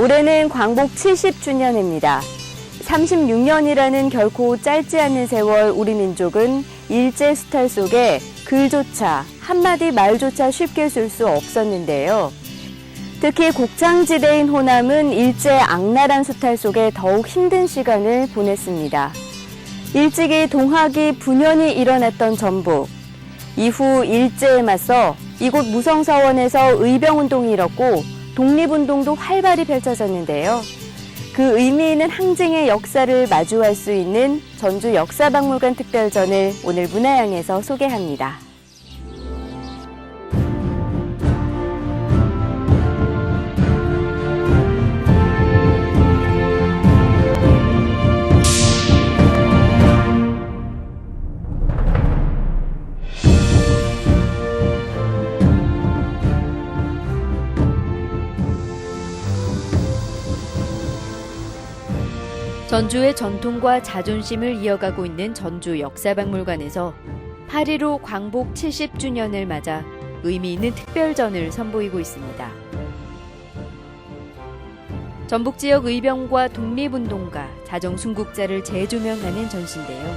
올해는 광복 70주년입니다. 36년이라는 결코 짧지 않은 세월 우리 민족은 일제 수탈 속에 글조차 한마디 말조차 쉽게 쓸 수 없었는데요. 특히 곡창지대인 호남은 일제 악랄한 수탈 속에 더욱 힘든 시간을 보냈습니다. 일찍이 동학이 분연이 일어났던 전북. 이후 일제에 맞서 이곳 무성서원에서 의병운동이 일었고 독립운동도 활발히 펼쳐졌는데요. 그 의미 있는 항쟁의 역사를 마주할 수 있는 전주 역사박물관 특별전을 오늘 문화향에서 소개합니다. 전주의 전통과 자존심을 이어가고 있는 전주 역사박물관에서 8.15 광복 70주년을 맞아 의미 있는 특별전을 선보이고 있습니다. 전북 지역 의병과 독립운동가, 자정순국자를 재조명하는 전시인데요.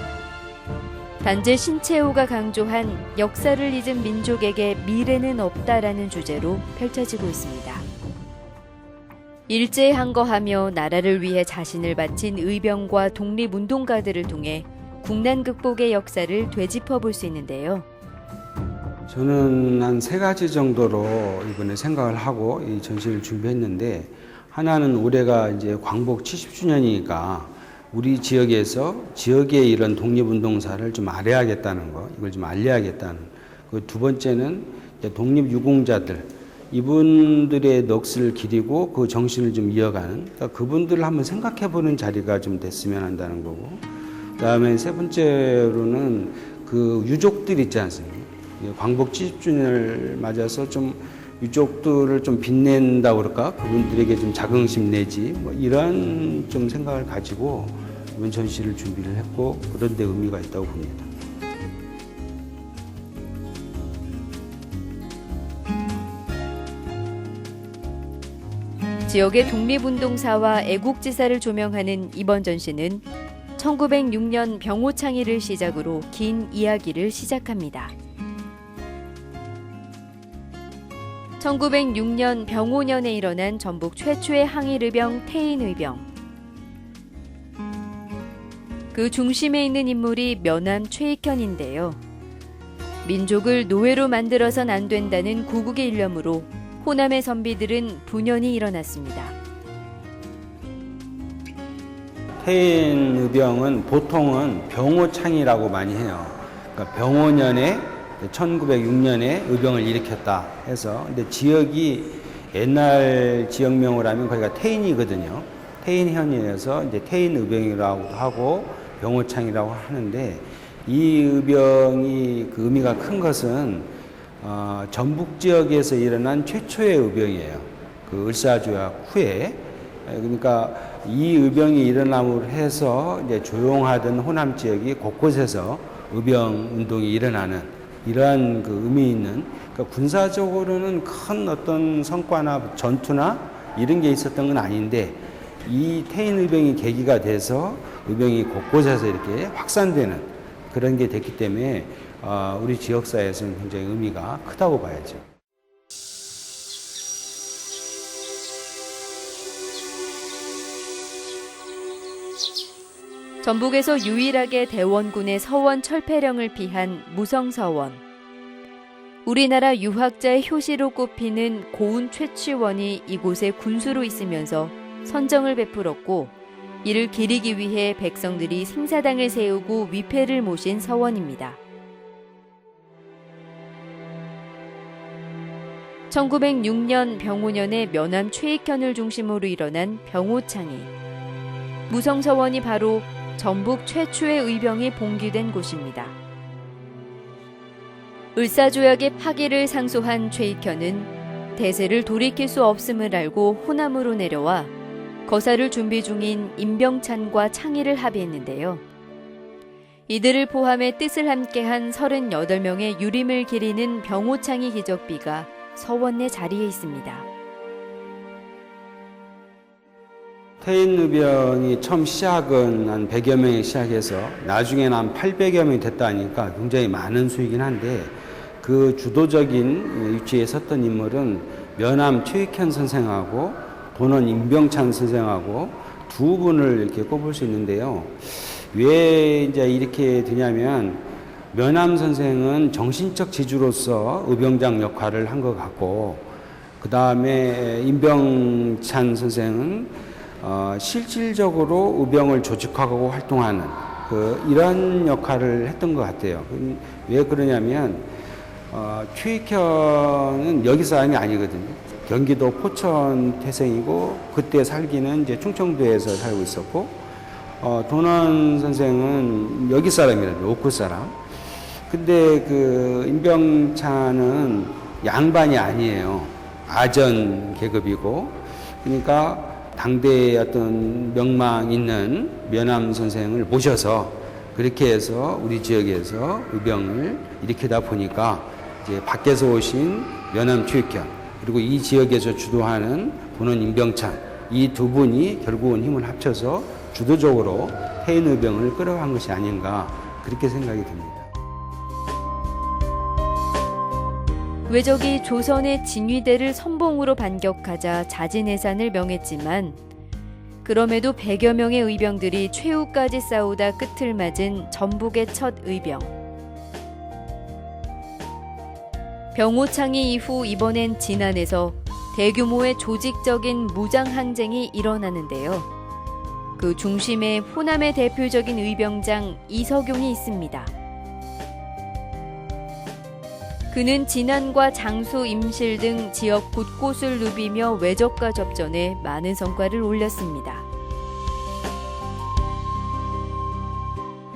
단재 신채호가 강조한 역사를 잊은 민족에게 미래는 없다라는 주제로 펼쳐지고 있습니다. 일제에 항거하며 나라를 위해 자신을 바친 의병과 독립운동가들을 통해 국난 극복의 역사를 되짚어 볼 수 있는데요. 저는 한 3가지 정도로 이번에 생각을 하고 이 전시를 준비했는데, 하나는 올해가 이제 광복 70주년이니까 우리 지역에서 지역의 이런 독립운동사를 좀 알아야겠다는 거, 이걸 좀 알려야겠다는. 그 두 번째는 독립유공자들, 이분들의 넋을 기리고 그 정신을 좀 이어가는, 그러니까 그분들을 한번 생각해보는 자리가 좀 됐으면 한다는 거고, 그다음에 세 번째로는 그 유족들 있지 않습니까? 광복 70주년을 맞아서 좀 유족들을 좀 빛낸다고 그럴까? 그분들에게 좀 자긍심 내지, 뭐 이런 좀 생각을 가지고 이번 전시를 준비를 했고, 그런 데 의미가 있다고 봅니다. 지역의 독립운동사와 애국지사를 조명하는 이번 전시는 1906년 병호창이를 시작으로 긴 이야기를 시작합니다. 1906년 병오년에 일어난 전북 최초의 항일의병 태인의병. 그 중심에 있는 인물이 면함 최익현인데요. 민족을 노예로 만들어선 안 된다는 구국의 일념으로 호남의 선비들은 분연이 일어났습니다. 태인의병은 보통은 병오창이라고 많이 해요. 그러니까 병오년에 1906년에 의병을 일으켰다 해서, 근데 지역이 옛날 지역명을 하면 거기가 태인이거든요. 태인현이어서 이제 태인의병이라고도 하고 병오창이라고 하는데, 이 의병이 그 의미가 큰 것은 전북 지역에서 일어난 최초의 의병이에요. 그 을사조약 후에. 그러니까 이 의병이 일어남으로 해서 이제 조용하던 호남 지역이 곳곳에서 의병 운동이 일어나는 이러한 그 의미 있는, 그러니까 군사적으로는 큰 어떤 성과나 전투나 이런 게 있었던 건 아닌데, 이 태인 의병이 계기가 돼서 의병이 곳곳에서 이렇게 확산되는 그런 게 됐기 때문에 우리 지역사회에서는 굉장히 의미가 크다고 봐야죠. 전북에서 유일하게 대원군의 서원 철폐령을 피한 무성서원. 우리나라 유학자의 효시로 꼽히는 고운 최치원이 이곳에 군수로 있으면서 선정을 베풀었고, 이를 기리기 위해 백성들이 생사당을 세우고 위패를 모신 서원입니다. 1906년 병오년에 면함 최익현을 중심으로 일어난 병오창이. 무성서원이 바로 전북 최초의 의병이 봉기된 곳입니다. 을사조약의 파기를 상소한 최익현은 대세를 돌이킬 수 없음을 알고 호남으로 내려와 거사를 준비 중인 임병찬과 창의를 합의했는데요. 이들을 포함해 뜻을 함께한 38명의 유림을 기리는 병오창이 기적비가 서원 내 자리에 있습니다. 태인의병이 처음 시작은 한 100여 명이 시작해서 나중에는 한 800여 명이 됐다 하니까 굉장히 많은 수이긴 한데 그 주도적인 위치에 섰던 인물은 면함 최익현 선생하고 본원 임병찬 선생하고 두 분을 이렇게 꼽을 수 있는데요. 왜 이제 이렇게 되냐면 면함 선생은 정신적 지주로서 의병장 역할을 한 것 같고 그 다음에 임병찬 선생은 실질적으로 의병을 조직하고 활동하는 이런 역할을 했던 것 같아요. 왜 그러냐면 최익현은 여기 사람이 아니거든요. 경기도 포천 태생이고 그때 살기는 이제 충청도에서 살고 있었고 돈원 선생은 여기 사람이라요. 옥구 사람. 근데 그 임병찬은 양반이 아니에요. 아전 계급이고 그러니까 당대의 어떤 명망 있는 면함 선생을 모셔서 그렇게 해서 우리 지역에서 의병을 일으키다 보니까 이제 밖에서 오신 면함 최익현 그리고 이 지역에서 주도하는 본원 임병찬 이 두 분이 결국은 힘을 합쳐서 주도적으로 태인의병을 끌어간 것이 아닌가 그렇게 생각이 듭니다. 외적이 조선의 진위대를 선봉으로 반격하자 자진해산을 명했지만 그럼에도 100여 명의 의병들이 최후까지 싸우다 끝을 맞은 전북의 첫 의병. 병오창이 이후 이번엔 진안에서 대규모의 조직적인 무장 항쟁이 일어나는데요. 그 중심에 호남의 대표적인 의병장 이석용이 있습니다. 그는 진안과 장수, 임실 등 지역 곳곳을 누비며 외적과 접전해 많은 성과를 올렸습니다.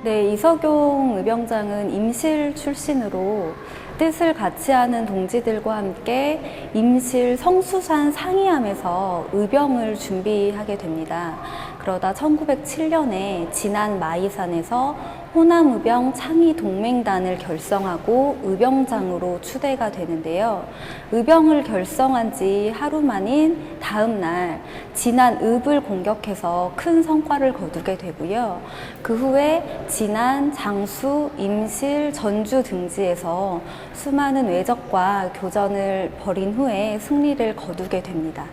네, 이석용 의병장은 임실 출신으로 뜻을 같이 하는 동지들과 함께 임실 성수산 상이암에서 의병을 준비하게 됩니다. 그러다 1907년에 진안 마이산에서 호남의병 창의동맹단을 결성하고 의병장으로 추대가 되는데요. 의병을 결성한 지 하루 만인 다음 날 진안읍을 공격해서 큰 성과를 거두게 되고요. 그 후에 진안, 장수, 임실, 전주 등지에서 수많은 외적과 교전을 벌인 후에 승리를 거두게 됩니다.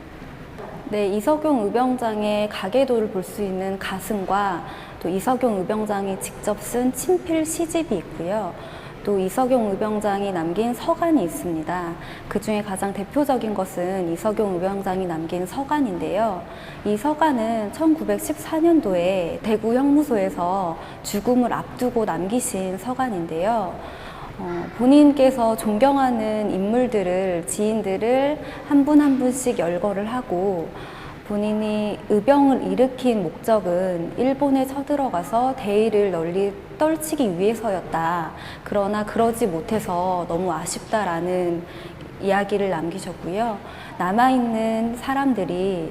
네, 이석용 의병장의 가계도를 볼 수 있는 가승과 또 이석용 의병장이 직접 쓴 친필 시집이 있고요. 또 이석용 의병장이 남긴 서간이 있습니다. 그 중에 가장 대표적인 것은 이석용 의병장이 남긴 서간인데요. 이 서간은 1914년도에 대구 형무소에서 죽음을 앞두고 남기신 서간인데요. 본인께서 존경하는 인물들을, 지인들을 한 분 한 분씩 열거를 하고 본인이 의병을 일으킨 목적은 일본에 쳐들어가서 대의를 널리 떨치기 위해서였다. 그러나 그러지 못해서 너무 아쉽다라는 이야기를 남기셨고요. 남아있는 사람들이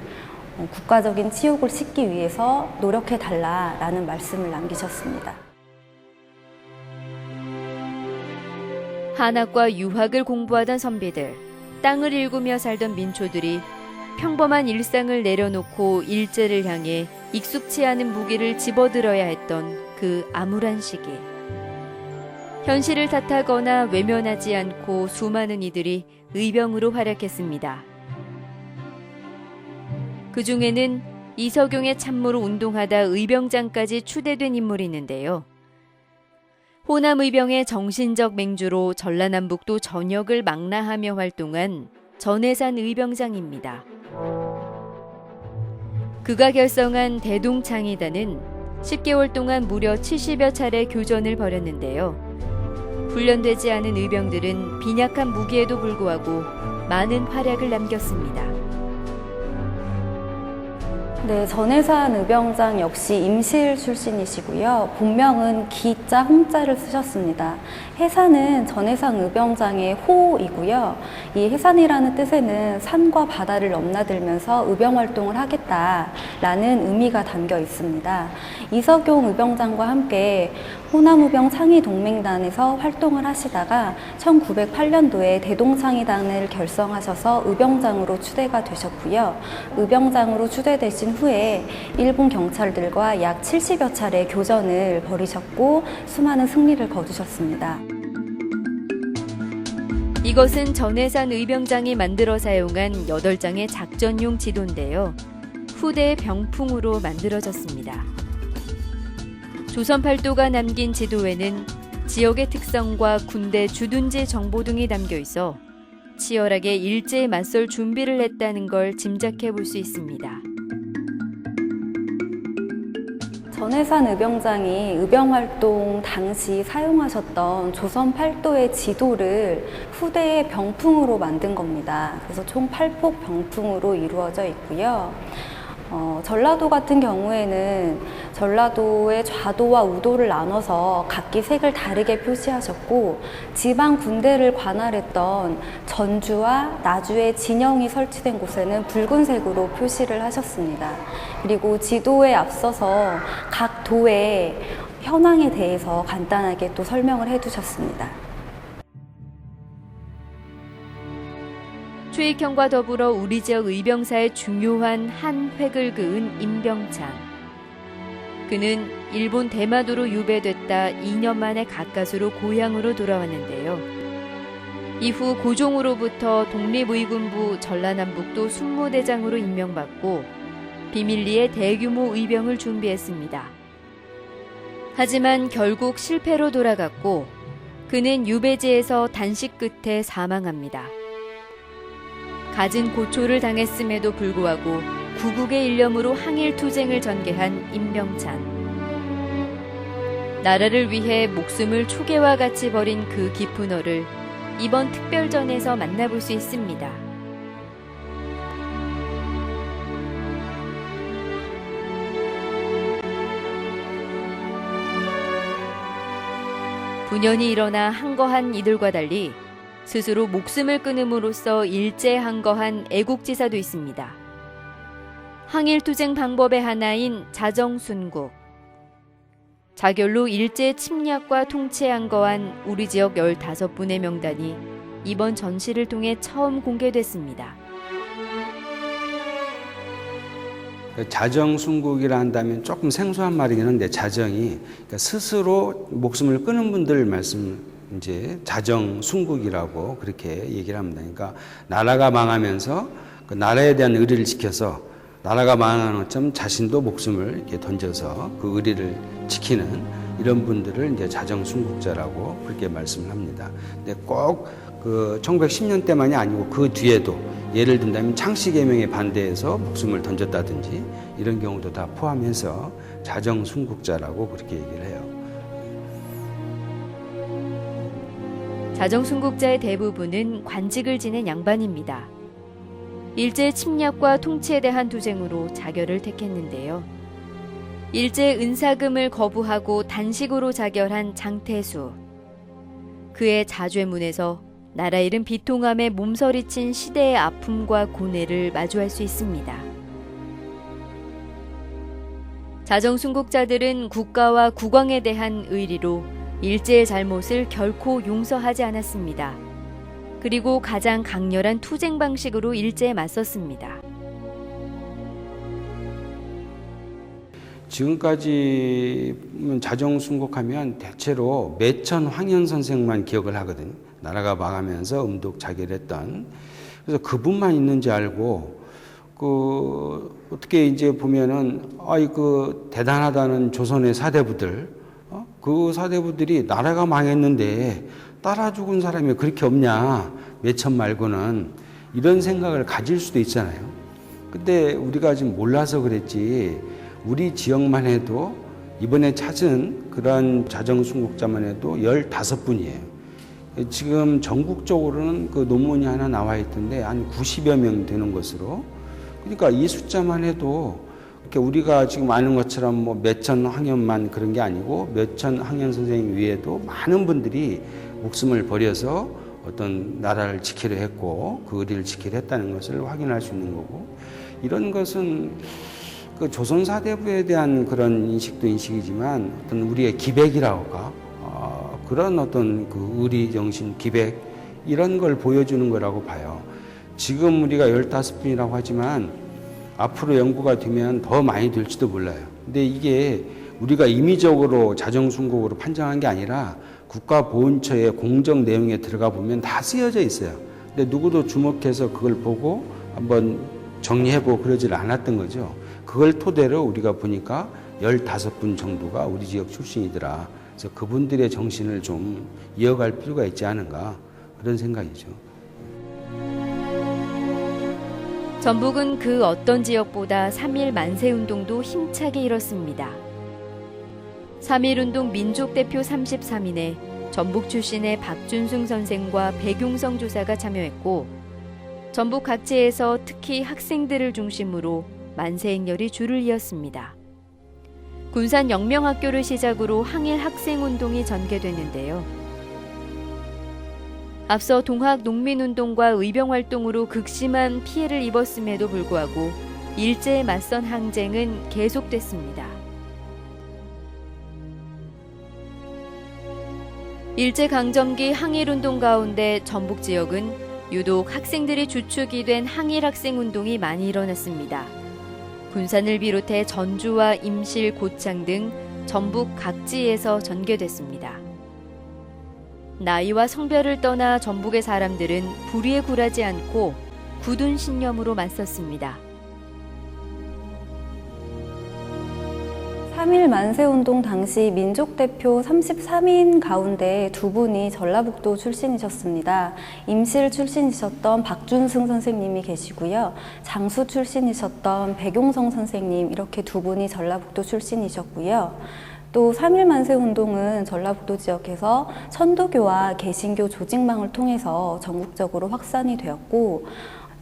국가적인 치욕을 씻기 위해서 노력해달라라는 말씀을 남기셨습니다. 한학과 유학을 공부하던 선비들, 땅을 일구며 살던 민초들이 평범한 일상을 내려놓고 일제를 향해 익숙치 않은 무기를 집어들어야 했던 그 암울한 시기. 현실을 탓하거나 외면하지 않고 수많은 이들이 의병으로 활약했습니다. 그 중에는 이석용의 참모로 운동하다 의병장까지 추대된 인물이 있는데요. 호남의병의 정신적 맹주로 전라남북도 전역을 망라하며 활동한 전해산 의병장입니다. 그가 결성한 대동창의단은 10개월 동안 무려 70여 차례 교전을 벌였는데요. 훈련되지 않은 의병들은 빈약한 무기에도 불구하고 많은 활약을 남겼습니다. 네, 전해산 의병장 역시 임실 출신이시고요. 본명은 기자 홍자를 쓰셨습니다. 해산은 전해산 의병장의 호이고요. 이 해산이라는 뜻에는 산과 바다를 넘나들면서 의병 활동을 하겠다라는 의미가 담겨 있습니다. 이석용 의병장과 함께 호남의병 창의동맹단에서 활동을 하시다가 1908년도에 대동창의단을 결성하셔서 의병장으로 추대가 되셨고요. 의병장으로 추대되신 후에 일본 경찰들과 약 70여 차례 교전을 벌이셨고 수많은 승리를 거두셨습니다. 이것은 전해산 의병장이 만들어 사용한 8장의 작전용 지도인데요. 후대의 병풍으로 만들어졌습니다. 조선 팔도가 남긴 지도에는 지역의 특성과 군대 주둔지 정보 등이 담겨 있어 치열하게 일제에 맞설 준비를 했다는 걸 짐작해 볼 수 있습니다. 전해산 의병장이 의병활동 당시 사용하셨던 조선 팔도의 지도를 후대의 병풍으로 만든 겁니다. 그래서 총 8폭 병풍으로 이루어져 있고요. 전라도 같은 경우에는 전라도의 좌도와 우도를 나눠서 각기 색을 다르게 표시하셨고 지방 군대를 관할했던 전주와 나주의 진영이 설치된 곳에는 붉은색으로 표시를 하셨습니다. 그리고 지도에 앞서서 각 도의 현황에 대해서 간단하게 또 설명을 해두셨습니다. 최익형과 더불어 우리 지역 의병사의 중요한 한 획을 그은 임병창. 그는 일본 대마도로 유배됐다 2년 만에 가까스로 고향으로 돌아왔는데요. 이후 고종으로부터 독립의군부 전라남북도 순무대장으로 임명받고 비밀리에 대규모 의병을 준비했습니다. 하지만 결국 실패로 돌아갔고 그는 유배지에서 단식 끝에 사망합니다. 갖은 고초를 당했음에도 불구하고 구국의 일념으로 항일투쟁을 전개한 임병찬. 나라를 위해 목숨을 초계와 같이 버린 그 깊은 어를 이번 특별전에서 만나볼 수 있습니다. 분연이 일어나 항거한 이들과 달리 스스로 목숨을 끊음으로써 일제에 항거한 애국지사도 있습니다. 항일투쟁 방법의 하나인 자정순국. 자결로 일제 침략과 통치에 항거한 우리 지역 15분의 명단이 이번 전시를 통해 처음 공개됐습니다. 자정순국이라 한다면 조금 생소한 말이긴 한데 자정이 그러니까 스스로 목숨을 끊은 분들 말씀 이제 자정순국이라고 그렇게 얘기를 합니다. 그러니까 나라가 망하면서 그 나라에 대한 의리를 지켜서 나라가 망하는 것처럼 자신도 목숨을 이렇게 던져서 그 의리를 지키는 이런 분들을 이제 자정순국자라고 그렇게 말씀을 합니다. 근데 꼭 그 1910년대만이 아니고 그 뒤에도 예를 든다면 창씨개명에 반대해서 목숨을 던졌다든지 이런 경우도 다 포함해서 자정순국자라고 그렇게 얘기를 해요. 자정순국자의 대부분은 관직을 지낸 양반입니다. 일제 침략과 통치에 대한 투쟁으로 자결을 택했는데요. 일제 은사금을 거부하고 단식으로 자결한 장태수. 그의 자죄문에서 나라 잃은 비통함에 몸서리친 시대의 아픔과 고뇌를 마주할 수 있습니다. 자정순국자들은 국가와 국왕에 대한 의리로 일제의 잘못을 결코 용서하지 않았습니다. 그리고 가장 강렬한 투쟁 방식으로 일제에 맞섰습니다. 지금까지 자정순국하면 대체로 매천 황현 선생만 기억을 하거든요. 나라가 망하면서 음독 자결했던. 그래서 그분만 있는지 알고 어떻게 이제 보면은 그 대단하다는 조선의 사대부들, 그 사대부들이 나라가 망했는데 따라 죽은 사람이 그렇게 없냐, 매천 말고는, 이런 생각을 가질 수도 있잖아요. 근데 우리가 지금 몰라서 그랬지, 우리 지역만 해도 이번에 찾은 그런 자정순국자만 해도 15분이에요. 지금 전국적으로는 그 논문이 하나 나와 있던데 한 90여 명 되는 것으로. 그러니까 이 숫자만 해도 이렇게 우리가 지금 아는 것처럼 뭐 몇천 황현만 그런 게 아니고 몇천 황현 선생님 외에도 많은 분들이 목숨을 버려서 어떤 나라를 지키려 했고 그 의리를 지키려 했다는 것을 확인할 수 있는 거고, 이런 것은 그 조선사대부에 대한 그런 인식도 인식이지만 어떤 우리의 기백이라고 할까, 그런 어떤 그 의리 정신, 기백, 이런 걸 보여주는 거라고 봐요. 지금 우리가 15분이라고 하지만 앞으로 연구가 되면 더 많이 될지도 몰라요. 근데 이게 우리가 임의적으로 자정순국으로 판정한 게 아니라 국가보훈처의 공적 내용에 들어가 보면 다 쓰여져 있어요. 근데 누구도 주목해서 그걸 보고 한번 정리해보고 그러질 않았던 거죠. 그걸 토대로 우리가 보니까 15분 정도가 우리 지역 출신이더라. 그래서 그분들의 정신을 좀 이어갈 필요가 있지 않은가 그런 생각이죠. 전북은 그 어떤 지역보다 3.1 만세운동도 힘차게 일었습니다. 3.1운동 민족대표 33인에 전북 출신의 박준승 선생과 백용성 조사가 참여했고 전북 각지에서 특히 학생들을 중심으로 만세 행렬이 줄을 이었습니다. 군산 영명학교를 시작으로 항일 학생운동이 전개됐는데요. 앞서 동학 농민운동과 의병활동으로 극심한 피해를 입었음에도 불구하고 일제에 맞선 항쟁은 계속됐습니다. 일제강점기 항일운동 가운데 전북 지역은 유독 학생들이 주축이 된 항일학생운동이 많이 일어났습니다. 군산을 비롯해 전주와 임실, 고창 등 전북 각지에서 전개됐습니다. 나이와 성별을 떠나 전북의 사람들은 불의에 굴하지 않고 굳은 신념으로 맞섰습니다. 3.1 만세운동 당시 민족대표 33인 가운데 2분이 전라북도 출신이셨습니다. 임실 출신이셨던 박준승 선생님이 계시고요. 장수 출신이셨던 백용성 선생님, 이렇게 2분이 전라북도 출신이셨고요. 또 3.1 만세운동은 전라북도 지역에서 천도교와 개신교 조직망을 통해서 전국적으로 확산이 되었고,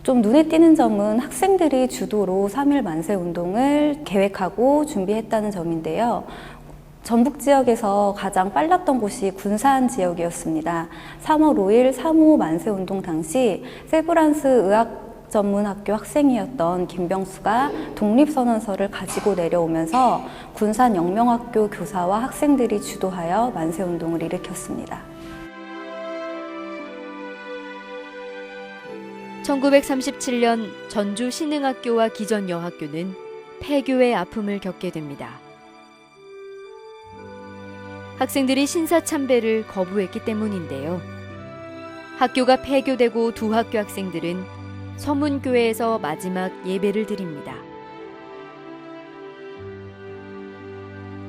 좀 눈에 띄는 점은 학생들이 주도로 3.1 만세운동을 계획하고 준비했다는 점인데요. 전북 지역에서 가장 빨랐던 곳이 군산 지역이었습니다. 3월 5일 3.5 만세운동 당시 세브란스 의학전문학교 학생이었던 김병수가 독립선언서를 가지고 내려오면서 군산 영명학교 교사와 학생들이 주도하여 만세운동을 일으켰습니다. 1937년 전주 신흥학교와 기전여학교는 폐교의 아픔을 겪게 됩니다. 학생들이 신사참배를 거부했기 때문인데요. 학교가 폐교되고 두 학교 학생들은 서문교회에서 마지막 예배를 드립니다.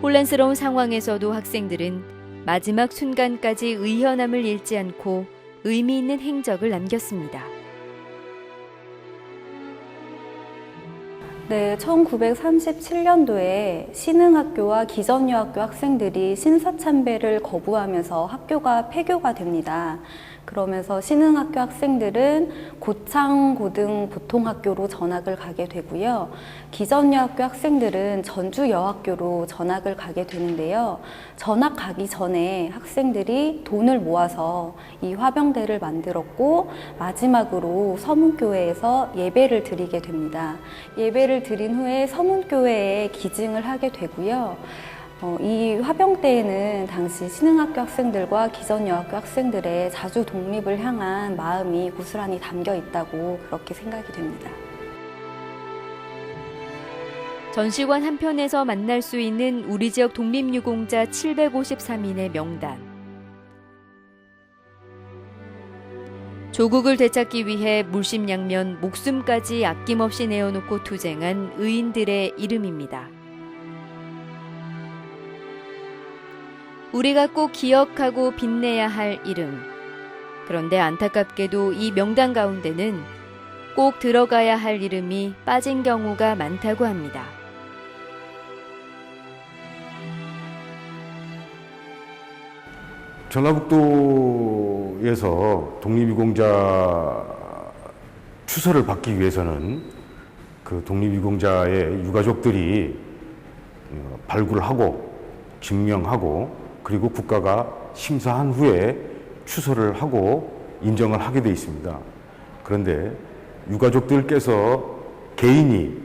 혼란스러운 상황에서도 학생들은 마지막 순간까지 의연함을 잃지 않고 의미 있는 행적을 남겼습니다. 네, 1937년도에 신흥학교와 기전여학교 학생들이 신사참배를 거부하면서 학교가 폐교가 됩니다. 그러면서 신흥학교 학생들은 고창고등보통학교로 전학을 가게 되고요. 기전여학교 학생들은 전주여학교로 전학을 가게 되는데요. 전학 가기 전에 학생들이 돈을 모아서 이 화병대를 만들었고 마지막으로 서문교회에서 예배를 드리게 됩니다. 예배를 드린 후에 서문교회에 기증을 하게 되고요. 이 화병대에는 당시 신흥학교 학생들과 기전여학교 학생들의 자주 독립을 향한 마음이 고스란히 담겨 있다고 그렇게 생각이 됩니다. 전시관 한편에서 만날 수 있는 우리 지역 독립유공자 753인의 명단. 조국을 되찾기 위해 물심양면 목숨까지 아낌없이 내어놓고 투쟁한 의인들의 이름입니다. 우리가 꼭 기억하고 빛내야 할 이름. 그런데 안타깝게도 이 명단 가운데는 꼭 들어가야 할 이름이 빠진 경우가 많다고 합니다. 전라북도에서 독립유공자 추서를 받기 위해서는 그 독립유공자의 유가족들이 발굴하고 증명하고 그리고 국가가 심사한 후에 추서를 하고 인정을 하게 돼 있습니다. 그런데 유가족들께서 개인이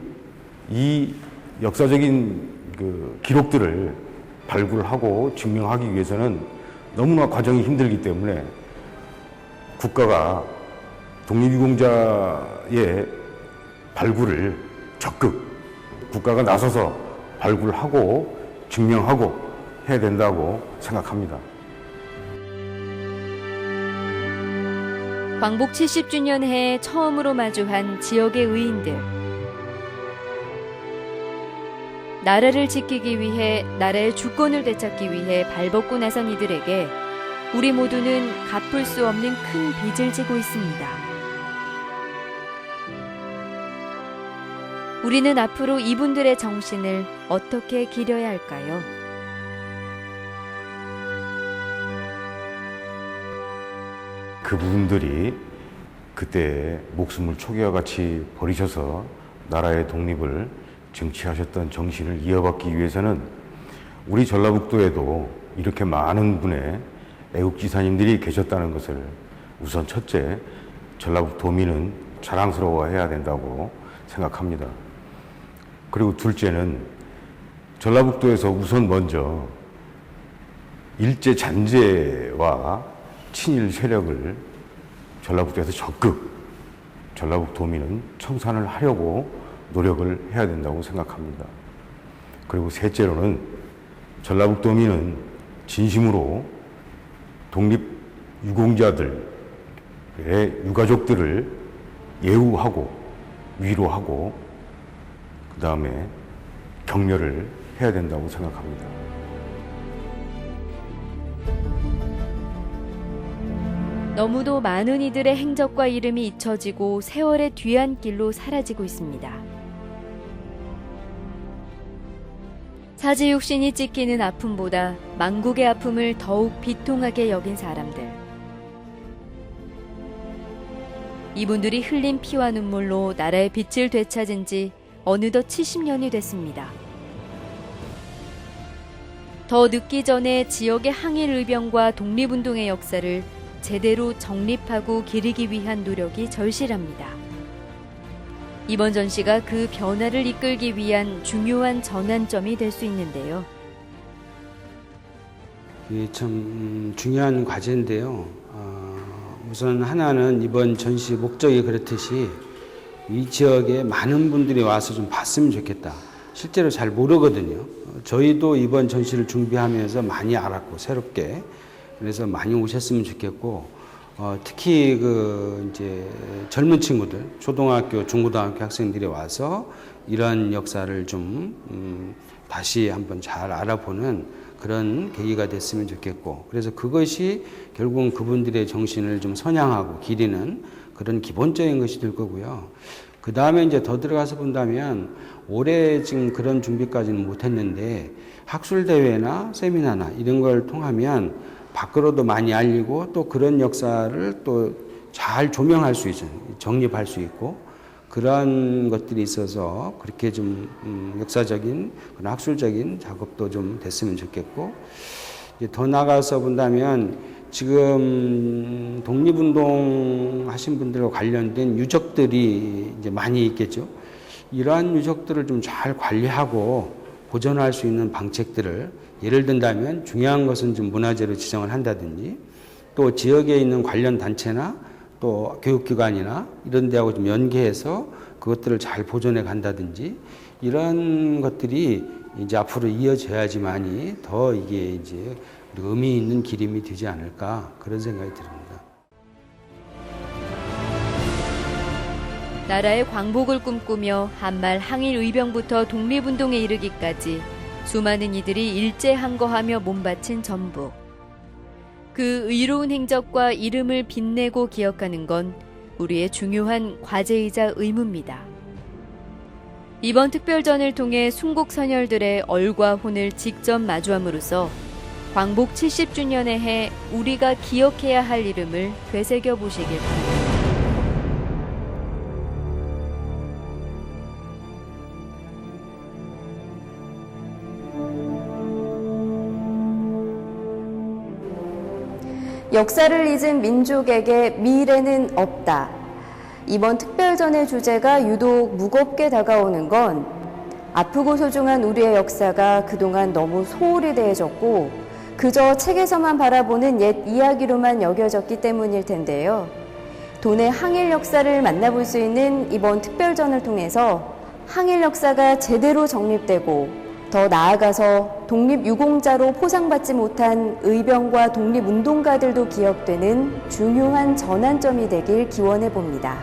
이 역사적인 그 기록들을 발굴하고 증명하기 위해서는 너무나 과정이 힘들기 때문에 국가가 독립유공자의 발굴을 적극 국가가 나서서 발굴하고 증명하고 해야 된다고 생각합니다. 광복 70주년 해에 처음으로 마주한 지역의 의인들. 나라를 지키기 위해, 나라의 주권을 되찾기 위해 발벗고 나선 이들에게 우리 모두는 갚을 수 없는 큰 빚을 지고 있습니다. 우리는 앞으로 이분들의 정신을 어떻게 기려야 할까요? 그분들이 그때 목숨을 초기와 같이 버리셔서 나라의 독립을 쟁취하셨던 정신을 이어받기 위해서는 우리 전라북도에도 이렇게 많은 분의 애국지사님들이 계셨다는 것을 우선 첫째, 전라북도민은 자랑스러워해야 된다고 생각합니다. 그리고 둘째는 전라북도에서 우선 먼저 일제 잔재와 친일 세력을 전라북도에서 적극 전라북도민은 청산을 하려고 노력을 해야 된다고 생각합니다. 그리고 셋째로는 전라북도민은 진심으로 독립유공자들의 유가족들을 예우하고 위로하고 그 다음에 격려를 해야 된다고 생각합니다. 너무도 많은 이들의 행적과 이름이 잊혀지고 세월의 뒤안길로 사라지고 있습니다. 사지육신이 찢기는 아픔보다 망국의 아픔을 더욱 비통하게 여긴 사람들. 이분들이 흘린 피와 눈물로 나라의 빛을 되찾은 지 어느덧 70년이 됐습니다. 더 늦기 전에 지역의 항일의병과 독립운동의 역사를 제대로 정립하고 기리기 위한 노력이 절실합니다. 이번 전시가 그 변화를 이끌기 위한 중요한 전환점이 될 수 있는데요. 이게 참 중요한 과제인데요. 우선 하나는 이번 전시 목적이 그렇듯이 이 지역에 많은 분들이 와서 좀 봤으면 좋겠다. 실제로 잘 모르거든요. 저희도 이번 전시를 준비하면서 많이 알았고 새롭게 그래서 많이 오셨으면 좋겠고 특히 이제 젊은 친구들 초등학교, 중고등학교 학생들이 와서 이런 역사를 좀 다시 한번 잘 알아보는 그런 계기가 됐으면 좋겠고 그래서 그것이 결국은 그분들의 정신을 좀 선양하고 기리는 그런 기본적인 것이 될 거고요. 그 다음에 이제 더 들어가서 본다면 올해 지금 그런 준비까지는 못했는데 학술대회나 세미나나 이런 걸 통하면 밖으로도 많이 알리고 또 그런 역사를 또 잘 조명할 수 있어요. 정립할 수 있고 그런 것들이 있어서 그렇게 좀 역사적인 그런 학술적인 작업도 좀 됐으면 좋겠고 이제 더 나가서 본다면 지금 독립운동 하신 분들과 관련된 유적들이 이제 많이 있겠죠. 이러한 유적들을 좀 잘 관리하고 보존할 수 있는 방책들을 예를 든다면 중요한 것은 좀 문화재로 지정을 한다든지 또 지역에 있는 관련 단체나 또 교육기관이나 이런 데하고 좀 연계해서 그것들을 잘 보존해 간다든지 이런 것들이 이제 앞으로 이어져야지만이 더 이게 이제 의미 있는 기림이 되지 않을까 그런 생각이 듭니다. 나라의 광복을 꿈꾸며 한말 항일의병부터 독립운동에 이르기까지 수많은 이들이 일제항거하며 몸바친 전북. 그 의로운 행적과 이름을 빛내고 기억하는 건 우리의 중요한 과제이자 의무입니다. 이번 특별전을 통해 순국선열들의 얼과 혼을 직접 마주함으로써 광복 70주년의 해 우리가 기억해야 할 이름을 되새겨 보시길 바랍니다. 역사를 잊은 민족에게 미래는 없다. 이번 특별전의 주제가 유독 무겁게 다가오는 건 아프고 소중한 우리의 역사가 그동안 너무 소홀히 대해졌고 그저 책에서만 바라보는 옛 이야기로만 여겨졌기 때문일 텐데요. 도내 항일 역사를 만나볼 수 있는 이번 특별전을 통해서 항일 역사가 제대로 정립되고 더 나아가서 독립유공자로 포상받지 못한 의병과 독립운동가들도 기억되는 중요한 전환점이 되길 기원해 봅니다.